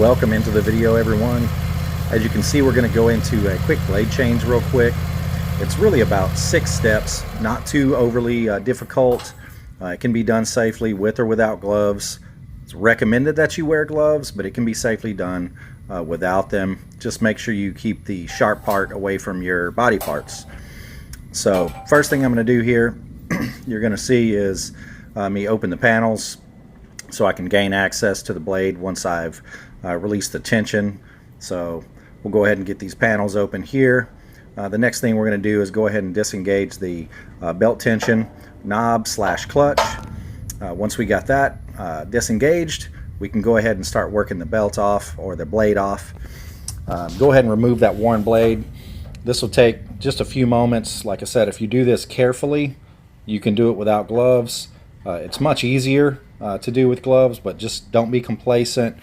Welcome into the video, everyone. As you can see, we're going to go into a quick blade change real quick. It's really about 6 steps, not too overly difficult. It can be done safely with or without gloves. It's recommended that you wear gloves, but it can be safely done without them. Just make sure you keep the sharp part away from your body parts. So first thing I'm going to do here, you're going to see is me open the panels so I can gain access to the blade once I've released the tension. So we'll go ahead and get these panels open here. The next thing we're going to do is go ahead and disengage the belt tension knob / clutch. Once we got that disengaged, we can go ahead and start working the belt off, or the blade off. Go ahead and remove that worn blade. This will take just a few moments. Like I said, if you do this carefully, you can do it without gloves. It's much easier to do with gloves, but just don't be complacent.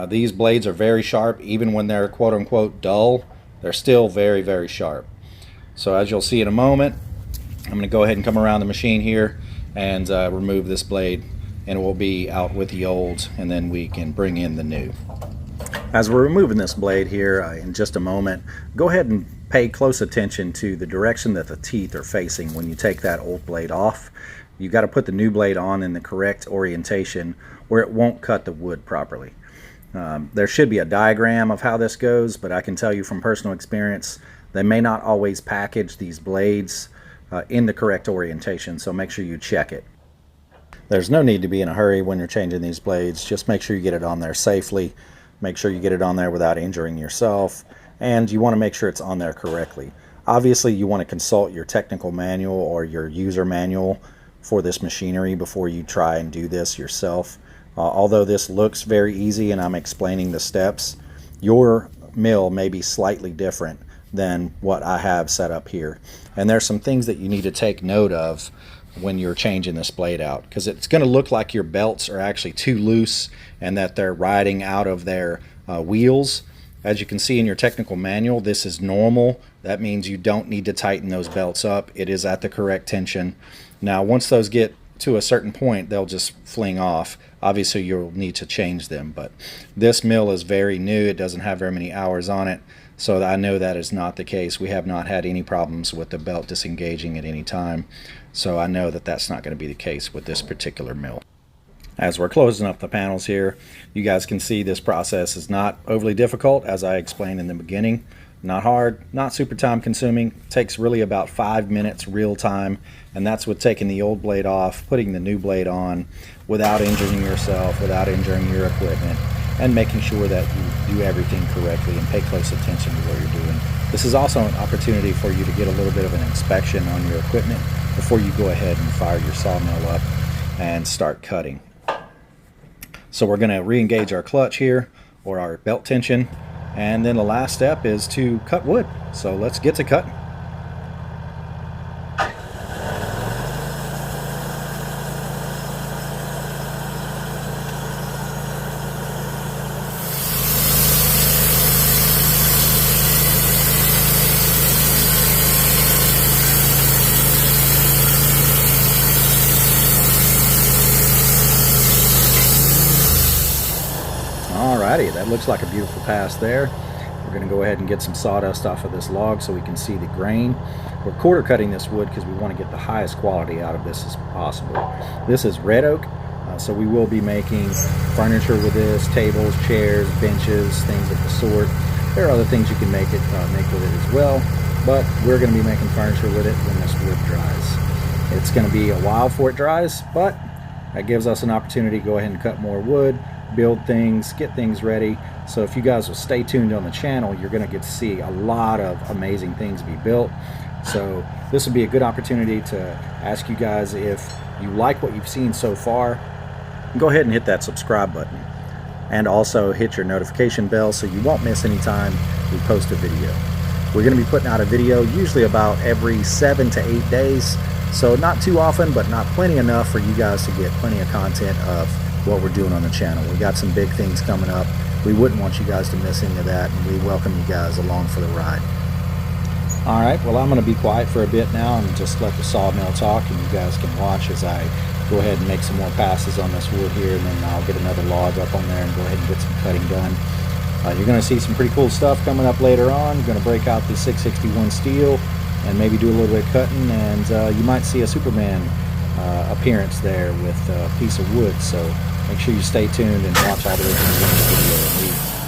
These blades are very sharp. Even when they're quote-unquote dull, they're still very, very sharp. So as you'll see in a moment, I'm going to go ahead and come around the machine here and remove this blade, and it will be out with the old, and then we can bring in the new. As we're removing this blade here in just a moment, go ahead and pay close attention to the direction that the teeth are facing when you take that old blade off. You got to put the new blade on in the correct orientation where it won't cut the wood properly. There should be a diagram of how this goes, but I can tell you from personal experience, they may not always package these blades in the correct orientation, so make sure you check it. There's no need to be in a hurry when you're changing these blades. Just make sure you get it on there safely. Make sure you get it on there without injuring yourself, and you want to make sure it's on there correctly. Obviously, you want to consult your technical manual or your user manual for this machinery before you try and do this yourself. Although this looks very easy and I'm explaining the steps, your mill may be slightly different than what I have set up here. And there's some things that you need to take note of when you're changing this blade out, because it's going to look like your belts are actually too loose and that they're riding out of their wheels. As you can see in your technical manual, this is normal. That means you don't need to tighten those belts up. It is at the correct tension. Now once those get to a certain point, they'll just fling off. Obviously you'll need to change them, but this mill is very new. It doesn't have very many hours on it, so I know that is not the case. We have not had any problems with the belt disengaging at any time, so I know that that's not going to be the case with this particular mill. As we're closing up the panels here, you guys can see this process is not overly difficult, as I explained in the beginning. Not hard, not super time consuming. Takes really about 5 minutes real time, and that's with taking the old blade off, putting the new blade on without injuring yourself, without injuring your equipment, and making sure that you do everything correctly and pay close attention to what you're doing. This is also an opportunity for you to get a little bit of an inspection on your equipment before you go ahead and fire your sawmill up and start cutting. So we're going to re-engage our clutch here, or our belt tension. And then the last step is to cut wood. So let's get to cutting. Alrighty, that looks like a beautiful pass there. We're going to go ahead and get some sawdust off of this log so we can see the grain. We're quarter cutting this wood because we want to get the highest quality out of this as possible. This is red oak, so we will be making furniture with this, tables, chairs, benches, things of the sort. There are other things you can make with it as well, but we're going to be making furniture with it when this wood dries. It's going to be a while before it dries, but that gives us an opportunity to go ahead and cut more wood, build things, get things ready. So if you guys will stay tuned on the channel, you're going to get to see a lot of amazing things be built. So this would be a good opportunity to ask you guys, if you like what you've seen so far, go ahead and hit that subscribe button, and also hit your notification bell so you won't miss any time we post a video. We're going to be putting out a video usually about every 7 to 8 days, so not too often, but not plenty enough for you guys to get plenty of content of what we're doing on the channel. We got some big things coming up. We wouldn't want you guys to miss any of that, and we welcome you guys along for the ride. Alright, well, I'm going to be quiet for a bit now and just let the sawmill talk, and you guys can watch as I go ahead and make some more passes on this wood here, and then I'll get another log up on there and go ahead and get some cutting done. You're going to see some pretty cool stuff coming up later on. You're going to break out the 661 Stihl and maybe do a little bit of cutting, and you might see a Superman appearance there with a piece of wood. So make sure you stay tuned and watch all the way to the end of the video. And we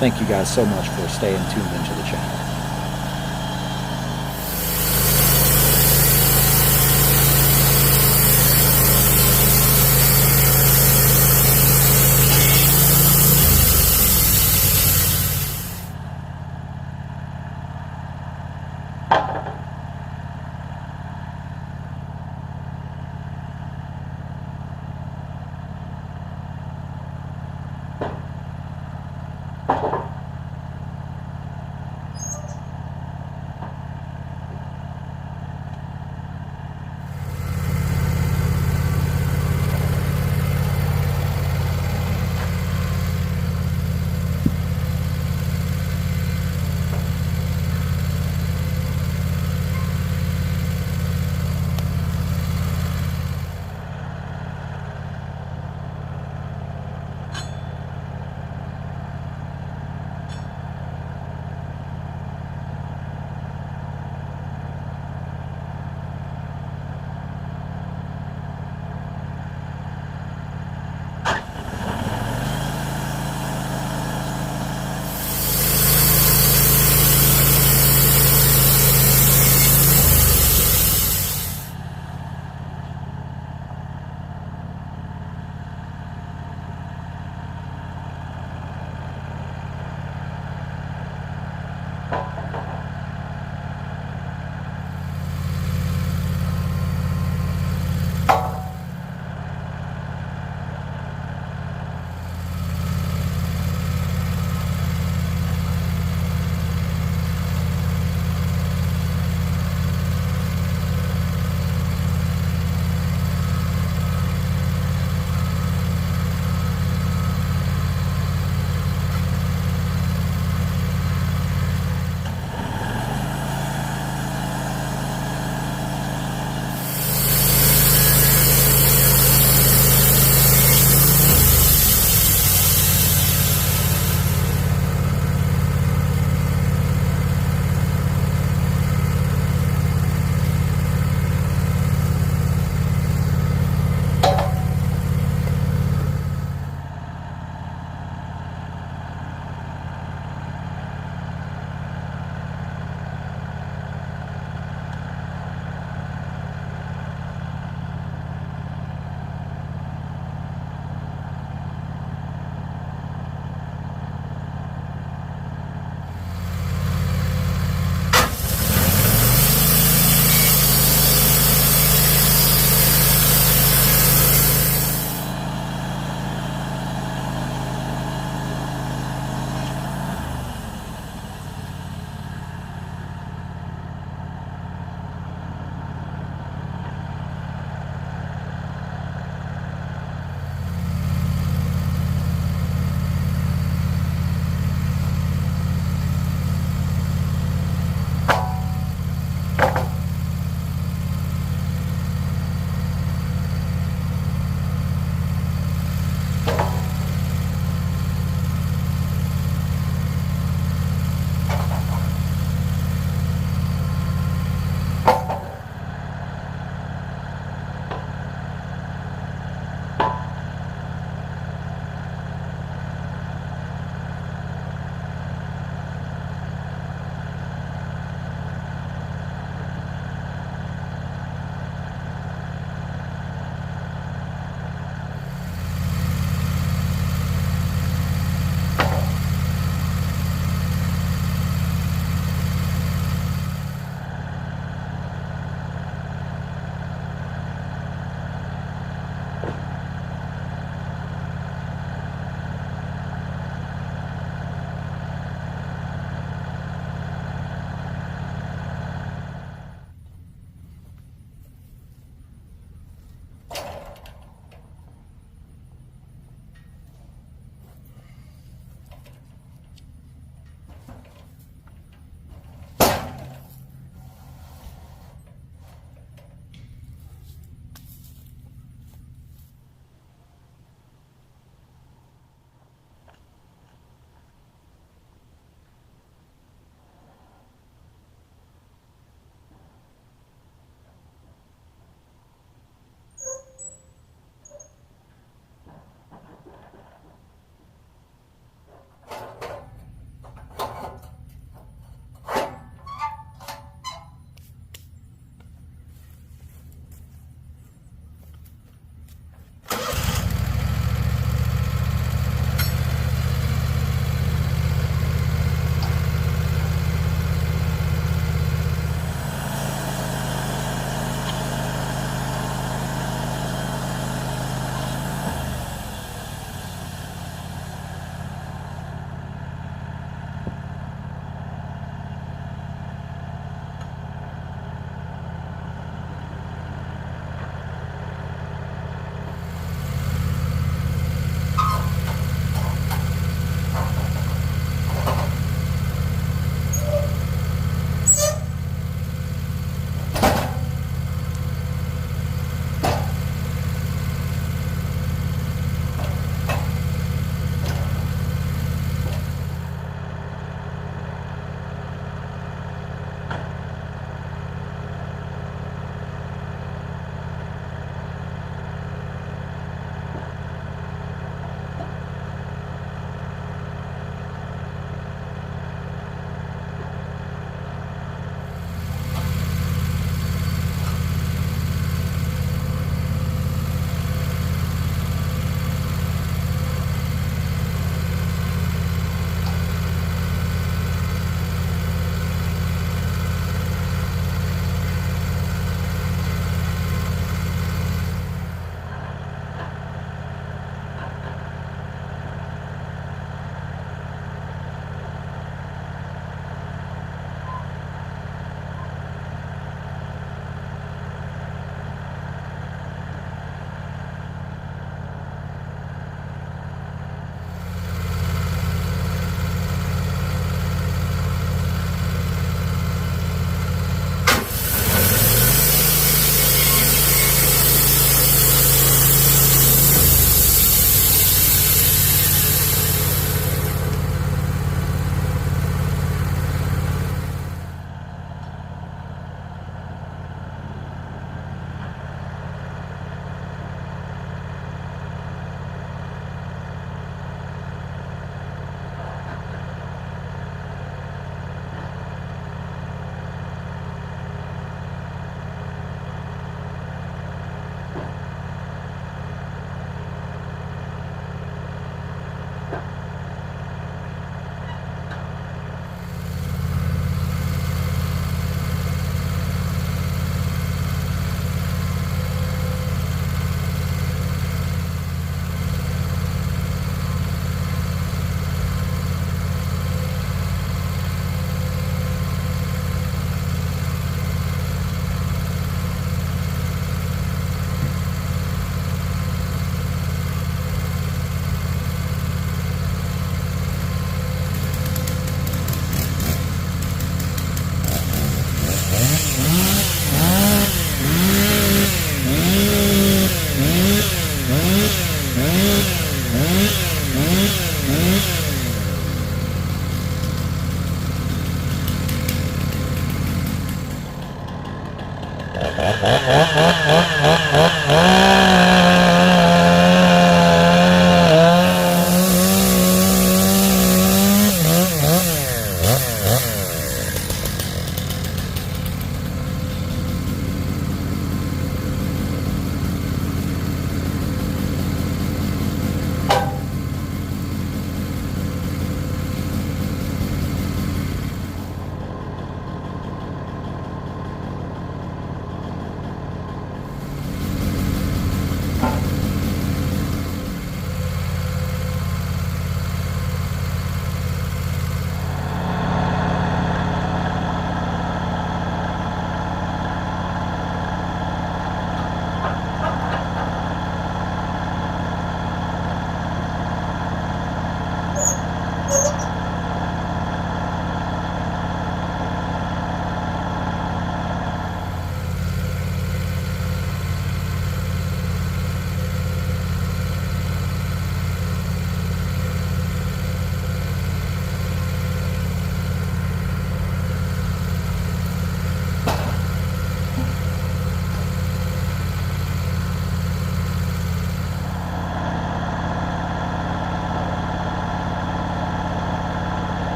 thank you guys so much for staying tuned into the channel.